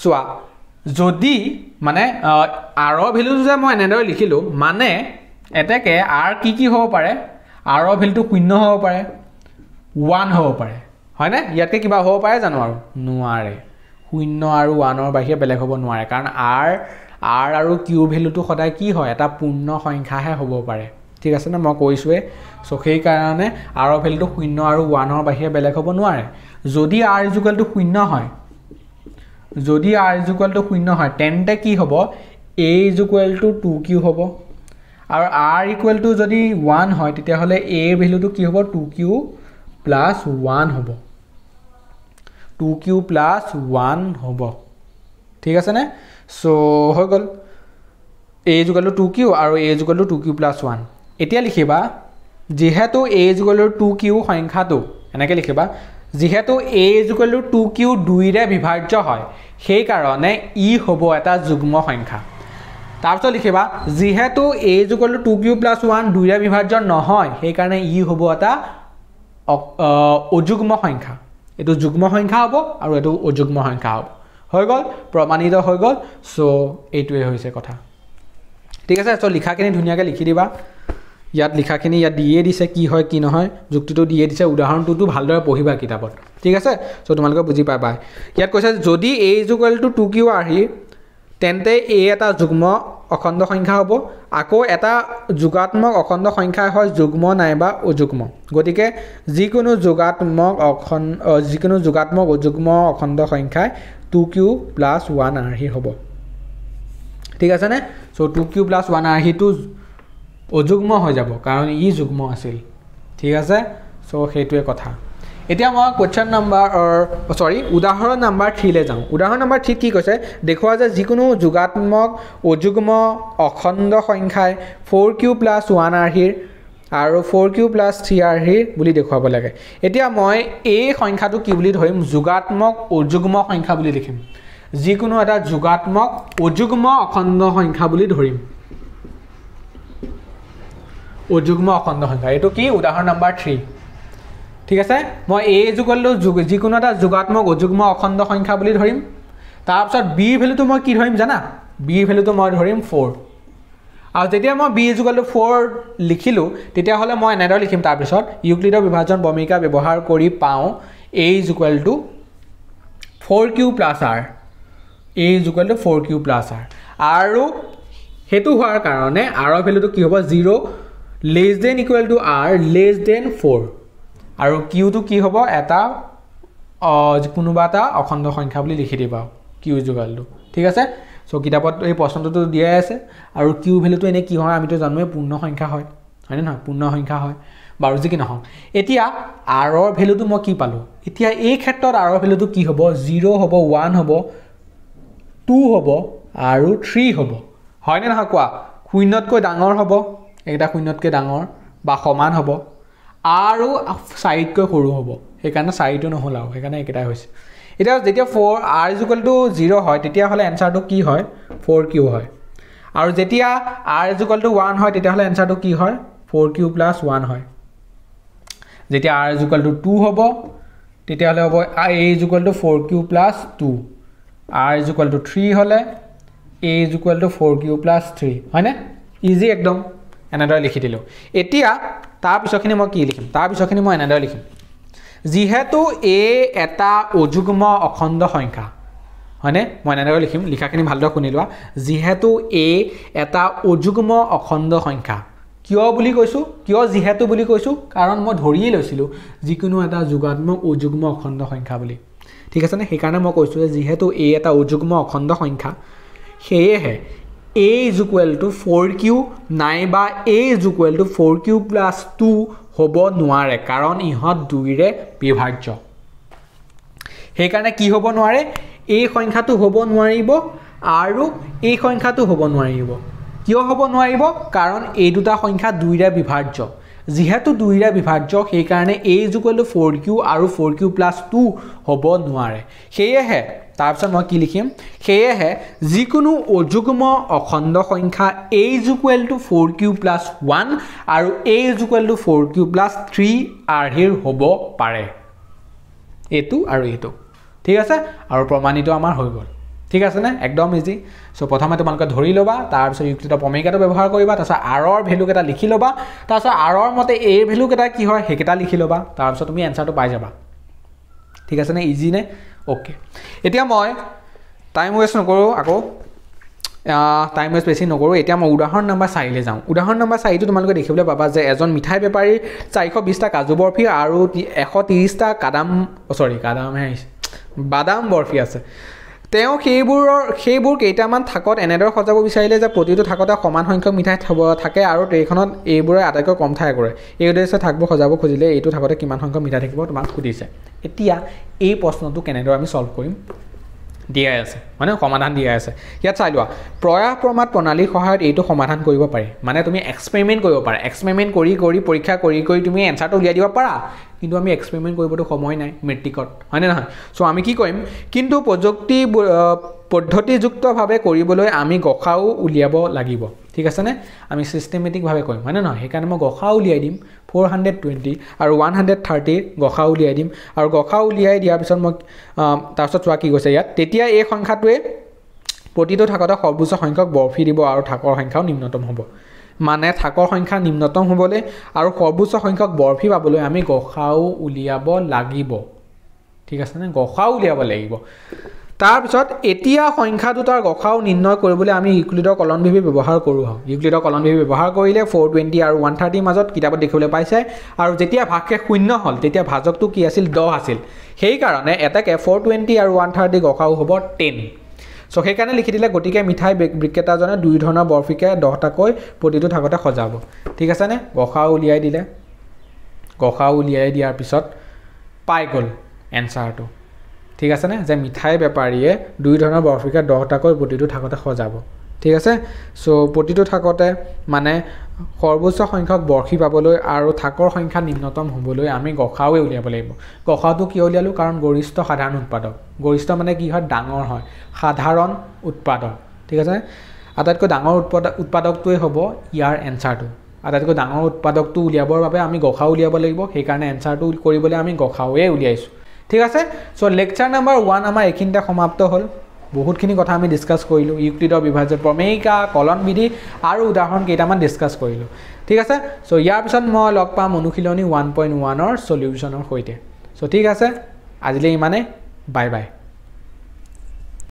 সোৱা যদি মানে r ৰ ভ্যালুটো যে মই এনেদৰে লিখিলো মানে এটাকে r কি হ'ব পাৰে r ৰ ভ্যালুটো 0 হ'ব পাৰে 1 হ'ব পাৰে হয় না ইয়াতে কিবা হ'ব পাৰে জানো আৰু নোৱাৰে 0 আৰু 1 ৰ বাহিৰে বেলেগ হ'ব নোৱাৰে কাৰণ r আৰু q ভ্যালুটো সদায় কি হয় এটা পূৰ্ণ সংখ্যাহে হ'ব পাৰে ঠিক আছে না মই কৈছোৱে সো সেই কাৰণে r ৰ ভ্যালুটো 0 আৰু 1 ৰ বাহিৰে বেলেগ হ'ব নোৱাৰে যদি r = 0 হয় যদি r = 0 হয় তেন্তে কি হ'ব a = 2q হ'ব আৰু r = যদি 1 হয় তেতিয়া হলে a ৰ ভ্যালুটো কি হ'ব 2q + 1 হ'ব 2q + 1 হ'ব ঠিক আছে নে সো হৈ গল a = 2q আৰু a = 2q + 1 এতিয়া লিখিবা যেহেতু a = 2q সংখ্যাটো এনেকৈ লিখিবা যেহেতু a = 2q 2 ৰে বিভাজ্য হয় সেই কাৰণে ই হ'ব এটা যুগ্ম সংখ্যা তাৰপিছত লিখিবা যেহেতু a = 2q + 1 2 ৰে বিভাজ্য নহয় সেই কাৰণে ই হ'ব এটা অযুগ্ম সংখ্যা এটো যুগ্ম সংখ্যা হ'ব আৰু এটো অযুগ্ম সংখ্যা হ'ব হৈ গল প্ৰমাণিত হৈ গল সো এইটোৱে হৈছে কথা ঠিক আছে সো লিখাখিনি ধুনিয়াকৈ লিখি দিবা ইয়াত লিখাখিনি ইয়াত দিয়ে দিছে কি হয় কি নহয় যুক্তিটো দিয়ে দিছে উদাহৰণটো ভালদৰে পঢ়িবা কিতাপত ঠিক আছে সো তোমালোকে বুজি পাবা ইয়াত কৈছে যদি a = 2q আহি তেন্তে a এটা যুগ্ম অখণ্ড সংখ্যা হ'ব আকৌ এটা যোগাত্মক অখণ্ড সংখ্যা হয় যুগ্ম নাইবা অযুগ্ম গতিকে যিকোনো যোগাত্মক অযুগ্ম অখণ্ড সংখ্যাই 2q + 1 আহি হ'ব ঠিক আছে নে সো 2q + 1 আহিটো অযুগ্ম হৈ যাব কাৰণ ই যুগ্ম আছিল ঠিক আছে সো হেতুৱে কথা এতিয়া মই কোৱেশ্চন নাম্বাৰ উদাহৰণ নাম্বাৰ 3 লে যাওঁ উদাহৰণ নাম্বাৰ 3 কি কৈছে দেখুৱা যে যিকোনো যোগাত্মক অযুগ্ম অখণ্ড সংখ্যাই 4q + 1 আৰ্হিৰ আৰু 4q + 3 আৰ্হিৰ বুলি দেখুৱাব লাগে এতিয়া মই এই সংখ্যাটো কি বুলি ধৰিম যোগাত্মক অযুগ্ম সংখ্যা বুলি লিখিম যিকোনো এটা যোগাত্মক অযুগ্ম অখণ্ড সংখ্যা বুলি ধৰিম অযুগ্ম অখণ্ড সংখ্যা এটো কি উদাহৰণ নাম্বাৰ 3 ঠিক আছে মই a = যিকোনো এটা যোগাত্মক অযুগ্ম অখণ্ড সংখ্যা বুলি ধৰিম তাৰ পিছত b ভ্যালুটো মই কি ধৰিম জানা b ভ্যালুটো মই ধৰিম 4 আৰু যেতিয়া মই b = 4 লিখিলো তেতিয়া হলে মই এনেদৰে লিখিম তাৰ পিছত ইউক্লিডৰ বিভাজন বৰ্মিকা ব্যৱহাৰ কৰি পাও a = 4q + r a = 4q + r আৰু হেতু হোৱাৰ কাৰণে r ৰ ভ্যালুটো কি হ'ব 0 <= r <= 4 আৰু q টো কি হ'ব এটা কোনোবা এটা অখণ্ড সংখ্যা বুলি লিখি দিবা q যুগলটো ঠিক আছে সো কিতাপত এই প্ৰশ্নটো দিয়া আছে আৰু q ভ্যালুটো এনে কি হয় আমিতো জানোৱে পূৰ্ণ সংখ্যা হয় হয় না পূৰ্ণ সংখ্যা হয় বাৰু যি কি নহওক এতিয়া r ৰ ভ্যালুটো মই কি পালো এতিয়া এই ক্ষেত্ৰত r ৰ ভ্যালুটো কি হ'ব 0 হ'ব 1 হ'ব 2 হ'ব আৰু 3 হ'ব হয় নে নহয় কোৱা শূন্যতকৈ ডাঙৰ হ'ব এটা শূন্যতকৈ ডাঙৰ বা সমান হ'ব আৰু 4তকৈ সৰু হ'ব সেইকাৰণে 4টো নহল আৰু সেইকাৰণে একেটাই হৈছে এতিয়া যেতিয়া 4 r = 0 হয় তেতিয়া হলে এনসাৰটো কি হয় 4q হয় আৰু যেতিয়া r = 1 হয় তেতিয়া হলে এনসাৰটো কি হয় 4q + 1 হয় যেতিয়া r = 2 হ'ব তেতিয়া হলে হ'ব a = 4q + 2 r = 3 হলে a = 4q + 3 হয় না ইজি একদম এনেদৰে লিখি দিলো এতিয়া তাৰ পিছৰখিনি মই কি লিখিম তাৰ পিছৰখিনি মই এনেদৰে লিখিম যিহেতু a এটা অযুগ্ম অখণ্ড সংখ্যা হয়নে মই এনেদৰে লিখিম লিখাখিনি ভালদৰে শুনি লোৱা যিহেতু a এটা অযুগ্ম অখণ্ড সংখ্যা কিয় বুলি কৈছো কিয় যিহেতু বুলি কৈছো কাৰণ মই ধৰিয়ে লৈছিলো যিকোনো এটা যোগাত্মক অযুগ্ম অখণ্ড সংখ্যা বুলি ঠিক আছে নে সেইকাৰণে মই কৈছো যে যিহেতু a এটা অযুগ্ম অখণ্ড সংখ্যা সেয়েহে a = 4q নাইবা a = 4q + 2 হ'ব নোৱাৰে কাৰণ ইহত দুইৰে বিভাজ্য সেইকাৰণে কি হ'ব নোৱাৰে এই সংখ্যাটো হ'ব নোৱাৰিব আৰু এই সংখ্যাটো হ'ব নোৱাৰিব কিয় হ'ব নোৱাৰিব কাৰণ এই দুটা সংখ্যা দুইৰে বিভাজ্য যেহেতু দুইৰে বিভাজ্য সেই কাৰণে a = 4q আৰু 4q + 2 হ'ব নোৱাৰে সেয়েহে তাৰপিছত মই কি লিখিম সেয়েহে যিকোনো অযুগ্ম অখণ্ড সংখ্যা a = 4q + 1 আৰু a = 4q + 3 আৰ্হিৰ হ'ব পাৰে এটো আৰু এটো ঠিক আছে আৰু প্ৰমাণিত আমাৰ হৈ গ'ল ঠিক আছে না একদম ইজি সো প্ৰথমে তোমালোকে ধৰি লবা তাৰ পিছত ইউক্লিডৰ প্ৰমেয়টো ব্যৱহাৰ কৰিবা তাৰ পিছত r ৰ ভ্যালু কেটা লিখি লবা তাৰ পিছত r ৰ মতে a ৰ ভ্যালু কেটা কি হয় হেকেটা লিখি লবা তাৰ পিছত তুমি এনসাৰটো পাই যাবা ঠিক আছে না ইজি নে ওকে এতিয়া মই টাইম ওয়েষ্ট নকৰো আকৌ টাইম ওয়েষ্ট বেছি নকৰো এতিয়া মই উদাহৰণ নম্বৰ 4 লে যাওঁ উদাহৰণ নম্বৰ 4 টো তোমালোকে দেখিবলৈ পাবা যে এজন মিঠাই বেপাৰী 420 টা কাজু বৰফি আৰু 130 টা বাদাম বৰফি আছে তেওঁ সেইবোৰ কেইটামান থাকত এনেদৰে সজাব বিচাৰিলে যে প্ৰতিটো থাকতে সমান সংখ্যক মিঠাই থাকে আৰু ট্ৰেখনত এইবোৰে আটাইতকৈ কম ঠাই কৰে এই উদ্দেশ্যে থাকবোৰ সজাব খুজিলে এইটো থাকতে কিমান সংখ্যক মিঠাই থাকিব তোমাক সুধিছে এতিয়া এই প্ৰশ্নটো কেনেদৰে আমি সলভ কৰিম দিয়া আছে মানে সমাধান দিয়া আছে ইয়াত চাই লোৱা প্ৰয়াস প্ৰমাদ প্ৰণালীৰ সহায়ত এইটো সমাধান কৰিব পাৰি মানে তুমি এক্সপেৰিমেন্ট কৰিব পাৰা এক্সপেৰিমেন্ট কৰি পৰীক্ষা কৰি তুমি এনসাৰটো উলিয়াই দিব পাৰা কিন্তু আমি এক্সপেৰিমেন্ট কৰিবটো সময় নাই মেট্ৰিকত হয় না নহয় সো আমি কি কৰিম কিন্তু পদ্ধতিযুক্তভাৱে কৰিবলৈ আমি গসাও উলিয়াব লাগিব ঠিক আছে নে আমি সিস্টেমেটিক ভাৱে কৰিম হয় না নহয় সেইকাৰণে মই গসাও উলিয়াই দিম 420 আৰু 130 গসাও উলিয়াই দিম আৰু গসাও উলিয়াই দিয়াৰ পিছত মই তাৰ পিছত চোৱা কি কৈছে ইয়াত তেতিয়া এই সংখ্যাটোৱে প্ৰতিটো থাকতে সৰ্বোচ্চ সংখ্যক বৰফি দিব আৰু থাকৰ সংখ্যাও নিম্নতম হ'ব মানে থাকৰ সংখ্যা নিম্নতম হ'বলৈ আৰু সৰ্বোচ্চ সংখ্যক বৰ্ফি পাবলৈ আমি গসাউ উলিয়াব লাগিব ঠিক আছে নে গসাউ উলিয়াব লাগিব তাৰপিছত এতিয়া সংখ্যা দুটাৰ গসাউ নিৰ্ণয় কৰিবলৈ আমি ইউক্লিডৰ কলন বিধি ব্যৱহাৰ কৰোঁ ইউক্লিডৰ কলন বিধি ব্যৱহাৰ কৰিলে 420 আৰু 130 মাজত কিতাপত দেখিবলৈ পাইছে আৰু যেতিয়া ভাগশেষ শূন্য হ'ল তেতিয়া ভাজকটো কি আছিল 10 আছিল সেই কাৰণে এটাকে 420 আৰু 130 গসাউ হ'ব 10 সো সেইকাৰণে লিখি দিলে গতিকে মিঠাই বিক্ৰেতাজনে দুই ধৰণৰ বৰফিকে 10টাকৈ প্ৰতিটো থাকতে সজাব ঠিক আছে নে গসাউ উলিয়াই দিলে গসাউ উলিয়াই দিয়াৰ পিছত পাই গ'ল এনসাৰটো ঠিক আছে নে যে মিঠাই বেপাৰীয়ে দুই ধৰণৰ বৰফিকে 10টাকৈ প্ৰতিটো থাকতে সজাব ঠিক আছে সো প্ৰতিটো থাকতে মানে সৰ্বোচ্চ সংখ্যক বৰফি পাবলৈ আৰু থাকৰ সংখ্যা নিম্নতম হ'বলৈ আমি গসাউৱে উলিয়াব লাগিব গসাউটো কি উলিয়ালো কাৰণ গৰিষ্ঠ সাধাৰণ উৎপাদক গৰিষ্ঠ মানে কি হয় ডাঙৰ হয় সাধাৰণ উৎপাদক ঠিক আছে আটাইতকৈ ডাঙৰ উৎপাদকটোৱে হ'ব ইয়াৰ এনসাৰটো আটাইতকৈ ডাঙৰ উৎপাদকটো উলিয়াবৰ বাবে আমি গসাউ উলিয়াব লাগিব সেই কাৰণে এনসাৰটো কৰিবলৈ আমি গসাউৱে উলিয়াইছো ঠিক আছে সো লেকচাৰ নাম্বাৰ 1 আমাৰ এইখিনিতে সমাপ্ত হ'ল বহুতখিনি কথা আমি ডিসকাস কৰিলো ইউক্লিডৰ বিভাজ্য প্ৰমেয়িকা কলন বিধি আৰু উদাহৰণ কেইটামান ডিসকাস কৰিলো ঠিক আছে সো ইয়াৰ পিছত মই লগ পাম অনুশীলনী 1.1 ৰ সলিউশনৰ সৈতে সো ঠিক আছে আজিলৈ ইমানে বাই বাই